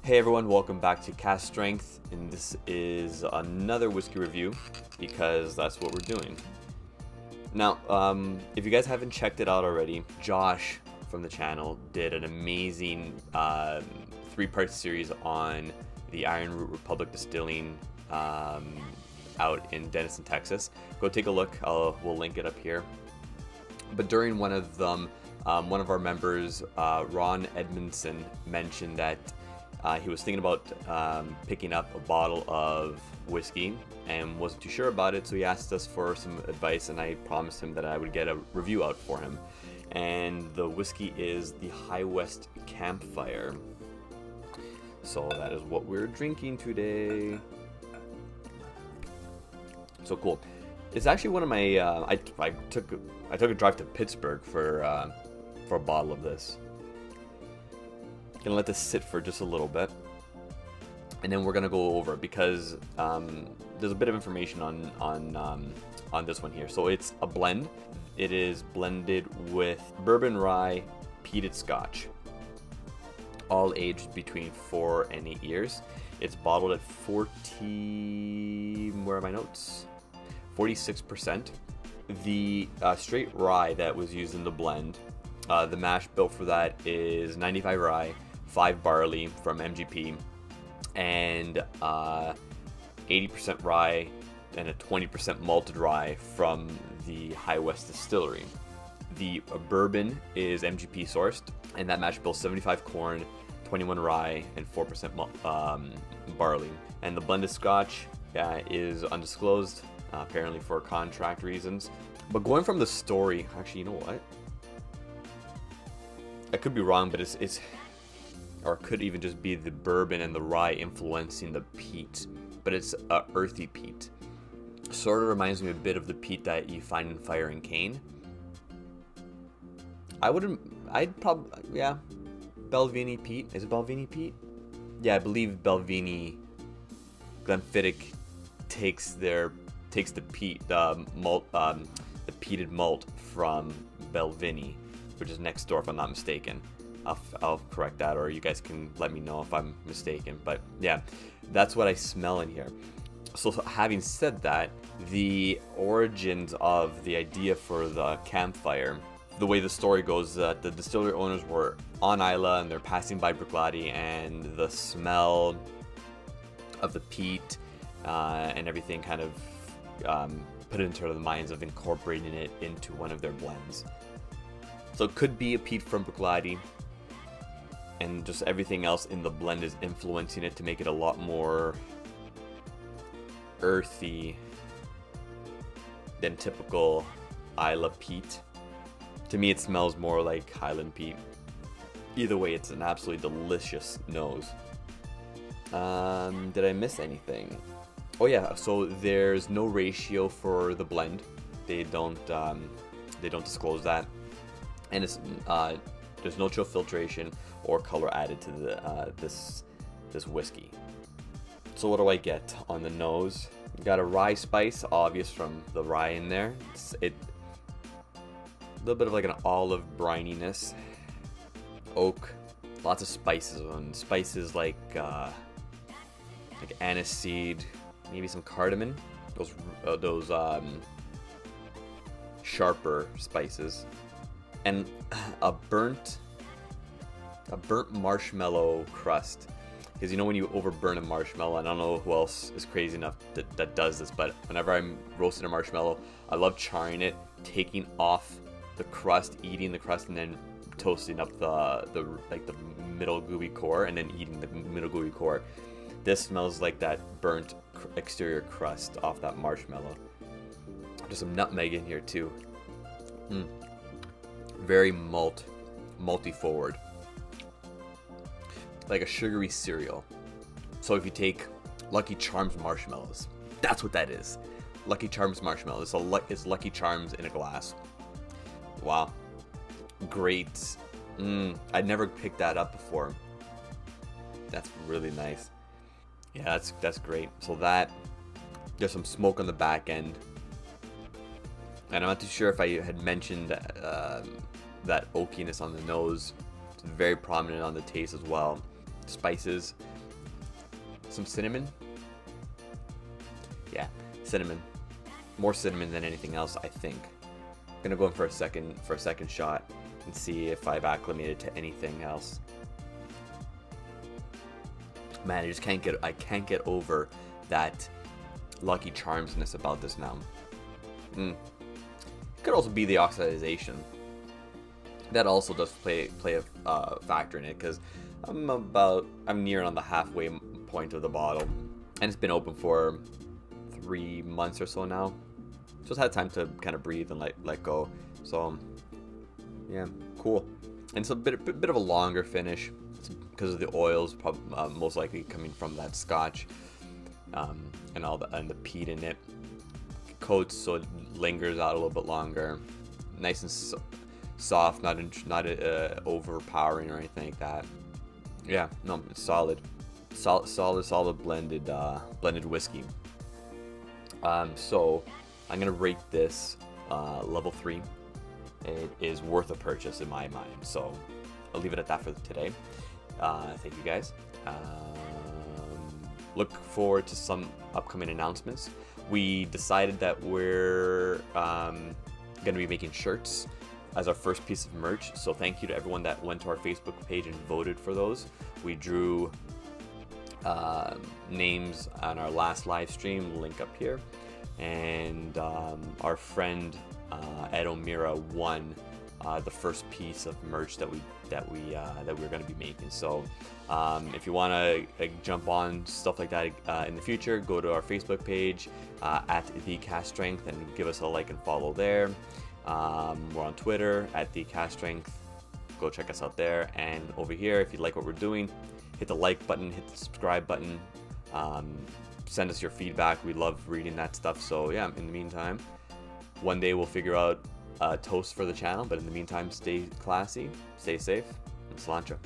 Hey everyone, welcome back to Cast Strength, and this is another whiskey review because that's what we're doing. Now, if you guys haven't checked it out already, Josh from the channel did an amazing three-part series on the Iron Root Republic Distilling out in Denison, Texas. Go take a look. We'll link it up here. But during one of them, one of our members, Ron Edmondson, mentioned that he was thinking about picking up a bottle of whiskey and wasn't too sure about it, so he asked us for some advice, and I promised him that I would get a review out for him. And the whiskey is the WEST CAMPFIRE. So that is what we're drinking today. So cool. It's actually one of my I took a drive to Pittsburgh for a bottle of this. Gonna let this sit for just a little bit, and then we're gonna go over it because there's a bit of information on this one here. So it's a blend. It is blended with bourbon, rye, peated Scotch, all aged between 4 and 8 years. It's bottled at 40. Where are my notes? 46%. The straight rye that was used in the blend, the mash bill for that is 95 rye, 5 barley from MGP, and 80% rye and a 20% malted rye from the WEST distillery. The bourbon is MGP sourced, and that mash bill 75 corn, 21 rye, and 4% barley. And the blended Scotch is undisclosed, apparently for contract reasons. But going from the story, actually, you know what? I could be wrong, but it's or it could even just be the bourbon and the rye influencing the peat, but it's a earthy peat. Sort of reminds me a bit of the peat that you find in Fire and Cane. I'd probably, yeah, Balvenie peat. Is it Balvenie peat? Yeah, I believe Balvenie Glenfiddich takes the peat, the peated malt from Balvenie, which is next door if I'm not mistaken. I'll correct that, or you guys can let me know if I'm mistaken. But yeah, that's what I smell in here. So having said that, the origins of the idea for the campfire, the way the story goes, that the distillery owners were on Isla and they're passing by Bruichladdich, and the smell of the peat and everything kind of put it into the minds of incorporating it into one of their blends. So it could be a peat from Bruichladdich, and just everything else in the blend is influencing it to make it a lot more earthy than typical Isla peat. To me, it smells more like Highland peat. Either way, it's an absolutely delicious nose. Did I miss anything? Oh yeah, so there's no ratio for the blend. They don't disclose that, and it's there's no chill filtration or color added to the this whiskey. So what do I get on the nose? Got a rye spice, obvious from the rye in there. A little bit of like an olive brininess, oak, lots of spices on spices like aniseed, maybe some cardamom. Those sharper spices, and a burnt marshmallow crust. Because you know when you overburn a marshmallow, I don't know who else is crazy enough that does this, but whenever I'm roasting a marshmallow, I love charring it, taking off the crust, eating the crust, and then toasting up the middle gooey core, and then eating the middle gooey core. This smells like that burnt exterior crust off that marshmallow. Just some nutmeg in here too. Very malty forward, like a sugary cereal. So if you take Lucky Charms marshmallows, that's what that is. Lucky Charms marshmallows. It's Lucky Charms in a glass. Wow, great. I'd never picked that up before. That's really nice. Yeah, that's great. So there's some smoke on the back end, and I'm not too sure if I had mentioned that oakiness on the nose. It's very prominent on the taste as well. Spices, some cinnamon. Yeah, cinnamon. More cinnamon than anything else, I think. I'm gonna go in for a second shot and see if I've acclimated to anything else. Man, I can't get over that Lucky Charmsness about this now. It could also be the oxidization. That also does play a factor in it, because I'm near on the halfway point of the bottle, and it's been open for 3 months or so now. Just had time to kind of breathe and let go. So yeah, cool. And it's a bit of a longer finish. It's because of the oils, most likely coming from that Scotch, and the peat in it. Coats so it lingers out a little bit longer. Nice and soft, not overpowering or anything like that. Yeah, no, it's solid blended whiskey. So I'm gonna rate this level 3. It is worth a purchase in my mind. So I'll leave it at that for today. Thank you guys. Look forward to some upcoming announcements. We decided that we're gonna be making shirts as our first piece of merch. So thank you to everyone that went to our Facebook page and voted for those. We drew names on our last live stream, link up here, and our friend Ed O'Meara won the first piece of merch that we're going to be making. So if you want to jump on stuff like that in the future, go to our Facebook page at The Cast Strength and give us a like and follow there. We're on Twitter at The Cast Strength. Go check us out there. And over here, if you like what we're doing, hit the like button, hit the subscribe button. Send us your feedback. We love reading that stuff. So yeah, in the meantime, one day we'll figure out a toast for the channel. But in the meantime, stay classy, stay safe, and cilantro.